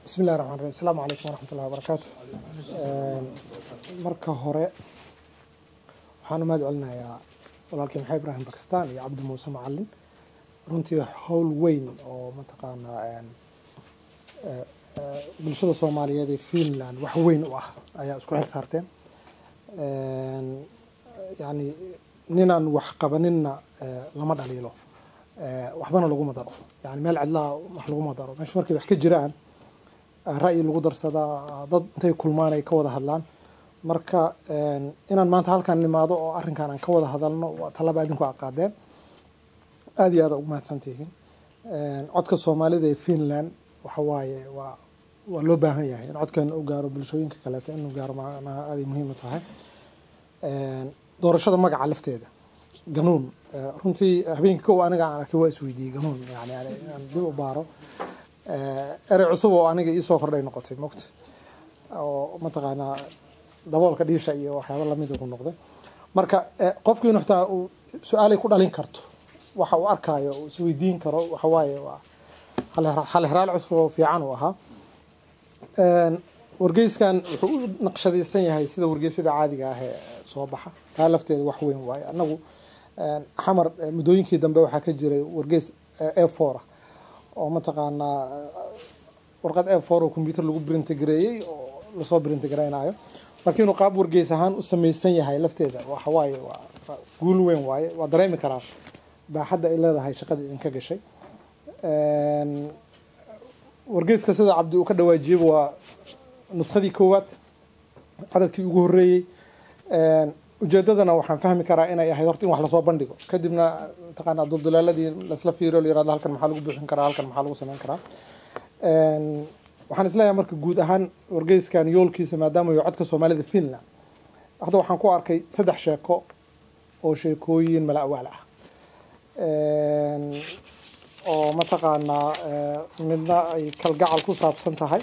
بسم الله الرحمن الرحيم. السلام عليكم ورحمة الله وبركاته. marka hore waxaan u mahad celinayaa walaalkii Maxay Ibrahim Bakistan iyo Cabdi Muuse Macallin runtii hawl weyn oo mataqaanaa bulshada Soomaaliyeed ee Finland wax weyn u ah ayaa isku xil saarteen yani ninaan wax qabanina lama dhaliilo waxbana lagu madaro yani meel cidlaa wax lagu madaro meesha markay wax ka jiraan ra'yi lagu darsadaa dad intay kulmaan ay ka wada hadlaan marka inaan maanta halkan nimaado oo arrinkan aan ka wada hadalno waa talaba idinku aqaadeen aad iyo aad ugu mahadsantihiin codka Soomaalida ee Finland waxa waaye waa loo baahan yahay in codkan uu gaaro bulshooyinka kale inuu gaaro macnaha aad muhiim u tahay doorashada magaca lafteeda ganuun runtii habeenkii oo aniga aan arkay waa isweydiiyay ganuun yani aan dib u baaro erey cusub oo aniga ii soo kordhay noqotay moogta oo mataqaanaa daboolka dhiisha iyo waxyaabo lamid ah ku noqday marka qofku inuu xitaa uu su'aalay ku dhalin karto waxa uu arkayo uu isweydiin karo waxa waaye waa hal heraal cusub oo fiican u ahaa wargeyskan wuxuu u naqshadaysan yahay sida wargeysyada caadiga ah ee soo baxa taa lafteeda wax weyn waaye anagu xamar mudooyinkii dambe waxaa ka jiray wargeys A4 oo mataqaanaa warqad A4 oo computer lagu print gareeyay oo la soo print gareynayo markii inuu qaab wargeys ahaan u sameeysan yahay lafteeda waxa waaye waa guul weyn waaye waa dareemi karaa baaxadda ay leedahay shaqada idinka gashay wargeyska sida Cabdi uu ka dhawaajiyay waa nuskhadii koowaad cadadkii ugu horeeyay ujeedadana waxaan fahmi karaa inay ahayd horta in wax la soo bandhigo kadibna taqaana duldulaaladii la isla fiiro la yiraahdo halkan maxaa lagu bixin karaa halkan maxaa lagu sameyn karaa waxaan isleeyahay marka guud ahaan wargeyskan yoolkiisa maadaama uu codka Soomaalida Finland hadda waxaan ku arkay saddex sheeko oo sheekooyin mala'awaal ah oo mataqaanaa midna ay kalgacal ku saabsan tahay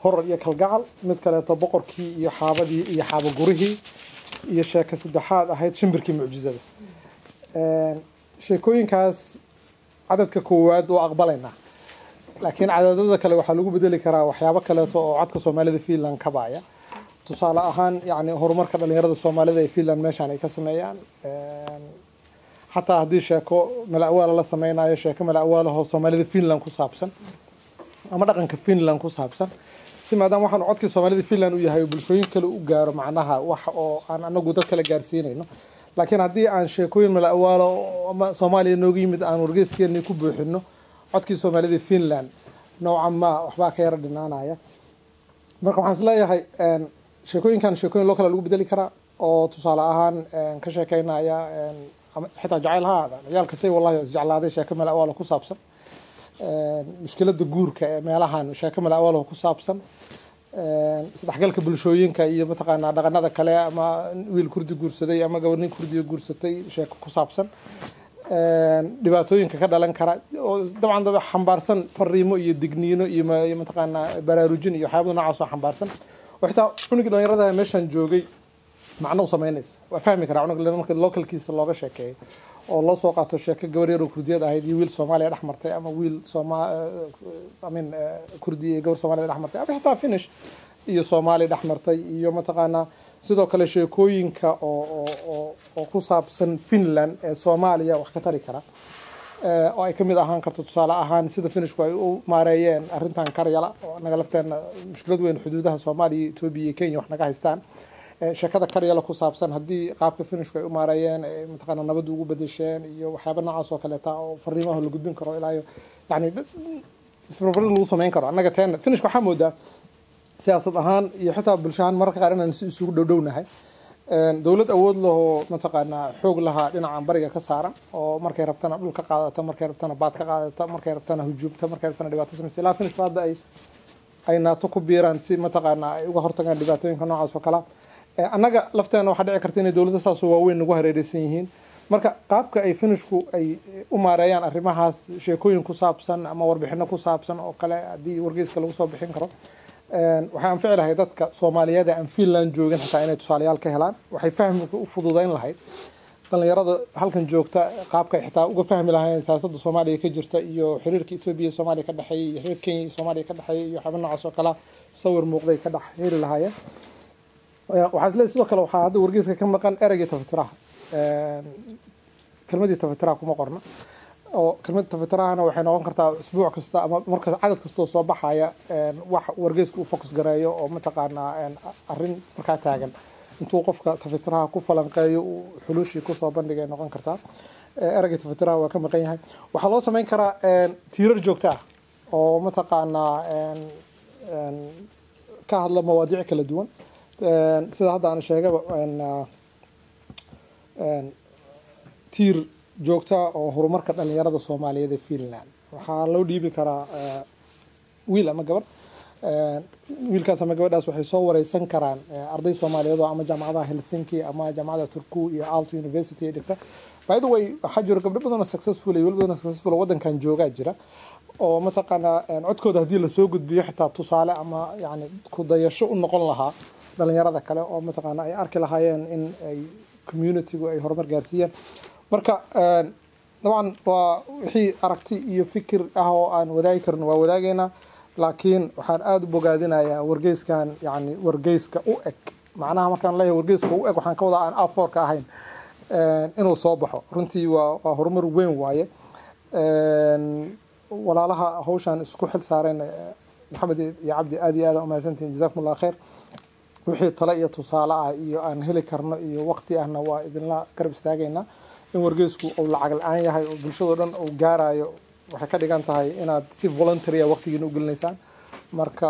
horor iyo kalgacal mid kale boqorkii iyo xaabadii iyo xaabo gurihii iyo sheeko saddexaad ahayd shimbirkii mucjizada sheekooyinkaas cadadka koowaad oo aqbalayna laakiin cadadada kale waxa lagu bedeli karaa waxyaabo kale oo codka Soomaalida Finland ka baaya tusaale ahaan yani horumarka dhalinyarada Soomaalida ee Finland meeshan ay ka sameeyaan hatta haddii sheeko mala'awaal la sameynayo sheeko mala'awaal oo Soomaalida Finland ku saabsan ama dhaqanka Finland ku saabsan si maadaama waxaan codkii Soomaalida Finland u yahay bulshooyin kale u gaaro macnaha wax oo aan anagu dad kale gaarsiinayno laakiin haddii aan sheekooyin mala'awaal ama Soomaaliya nooga yimid aan wargeyskeena ku buuxino codkii Soomaalida Finland noocan ma waxba ka yara dhinaanaya marka waxaan isleeyahay sheekooyinkan sheekooyin loo kala lagu bedeli karaa oo tusaale ahaan ka sheekeynaya xitaa jacaylha ciyaalka say wallahi isjeclaaday sheeko mala'awaal ku saabsan mushkilada guurka ee meelahan sheeko mala'awaal ku saabsan isdhexgalka bulshooyinka iyo mataqaanaa dhaqanada kale ama wiil kurdi guursaday ama gabarnin kurdi guursatay sheeko ku saabsan dhibaatooyinka ka dhalan kara oo dabcan dad xambaarsan fariimo iyo digniino iyo mataqaanaa baraarujin iyo waxyaabo noocaas oo xambaarsan oo xitaa cunugii dhalinyarada meeshan joogay macno u sameynaysa waa fahmi karaa cunug marka localkiisa looga sheekeeyo oo loo soo qaato sheeko gabar yar oo kurdiyad ahayd iyo wiil Soomaaliya dhaxmartay ama wiil kurdi iyo gabar Soomaaliya dhaxmartay ama xitaa Finnish iyo Soomaaliya dhaxmartay iyo mataqaanaa sidoo kale sheekooyinka oo ku saabsan Finland ee Soomaaliya wax ka tari kara oo ay kamid ahaan karto tusaale ahaan sida Finnishku ay u maareeyeen arrintan Karyala oo naga lafteena mushkilad weyn xuduudaha Soomaaliya Itoobiya iyo Kenya wax naga haystaan sheekada Karyala ku saabsan haddii qaabka Finnishku ay u maareeyeen mataqaana nabad ugu bedesheen iyo waxyaabo noocaas oo kale taa oo fariimaha lagu gudbin karo ilaa yani isbarbar lagu sameyn karo annaga teen Finnishku waxa moodaa siyaasad ahaan iyo xitaa bulshahan mararka qaar inaan si isugu dhowdhownahay dawlad awood leh oo mataqaanaa xoog laha dhinaca bariga ka saaran oo markay rabtana dhul ka qaadata markay rabtana baad ka qaadata markay rabtana hujuumta markay rabtana dhibaato samaysa ilaa Finnishku hadda ay naato ku biiraan si mataqaanaa ay uga hortagaan dhibaatooyinka noocaas oo kale annaga lafteena waxa dhici karta inay dawladda saas oo waaweyn ugu hareeraysan yihiin marka qaabka ay Finnishku ay u maareeyaan arrimahaas sheekooyin ku saabsan ama warbixino ku saabsan oo kale haddii wargeyska lagu soo bixin karo waxaan ficlahay dadka Soomaaliyeed ee Finland joogin xitaa inay tusaalayaal ka helaan waxay fahmi u fududeyn lahayd dhalinyarada halkan joogta qaabka xitaa uga fahmi lahaayeen siyaasadda Soomaaliya ka jirta iyo xiriirka Itoobiya iyo Soomaaliya ka dhaxeeyay iyo xiriirka Kenya iyo Soomaaliya ka dhaxeeyay iyo xubnaha noocaas oo kala sawir muuqday ka dhaxeeyay lahaayeen waxaa isla sidoo kale waxaa hadda wargeyska ka maqan ereyga tafatiraha kelmadii tafatiraha kuma qorna oo kelmad tafatirahana waxay noqon kartaa usbuuc kasta ama marka cadad kasta soo baxaya wax wargeysku u focus gareeyo oo mataqaanaa arrin markaa taagan intuu qofka tafatiraha ku falanqeeyo xuluushii ku soo bandhigay noqon kartaa ereyga tafatiraha waa ka maqan yahay waxaa loo sameyn karaa tiirar joogto ah oo mataqaanaa ka hadla mawaadiic kala duwan sida hadda aan sheegaba tiir joogta oo horumarka dhalinyarada Soomaaliyeed ee Finland waxaa loo dhiibi karaa wiil ama gabar wiilkaas ama gabadhaas waxay soo wareysan karaan arday Soomaaliyeed oo ama jaamacadaha Helsinki ama jaamacada Turku iyo Aalto University dhigta by the way waxa jira gabdho badan oo successful wadankan jooga jira oo mataqaanaa codkooda hadii la soo gudbiyo xitaa tusaale ama yani ku dayasho u noqon lahaa dhalinyarada kale oo mataqaanaa ay arki lahaayeen in ay community-gu ay horumar gaarsiiyaan marka dabcan waa wixii aragti iyo fikir ah oo aan wadaagi karno waa wadaagayna laakiin waxaan aad u bogaadinayaa wargeyskan yani wargeyska u eg macnaha markaan leeyahay wargeyska u eg waxaan ka wadaa aan A4 ka ahayn inuu soo baxo runtii waa horumar weyn waaye walaalaha hawshan isku xil saareen maxamed iyo cabdi aad iyo aad u mahadsantiin jazakumullahu khair wixii tala iyo tusaale ah iyo aan heli karno iyo waqti ahna waa idinla garab istaagaynaa in wargeysku uu lacag la'aan yahay oo bulshada dhan uu gaarayo waxay ka dhigan tahay inaad si voluntary waqtigiina u gelinaysaan marka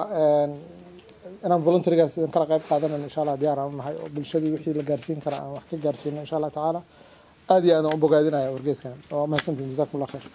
inaan voluntarygaas kala qayb qaadanayno insha Allah diyaar aan nahay oo bulshadii wixii la gaarsiin kara aan wax ka gaarsiino insha Allah taala aad iyo aad u bogaadinaya wargeyskan oo mahadsantiin jazakumullahu khair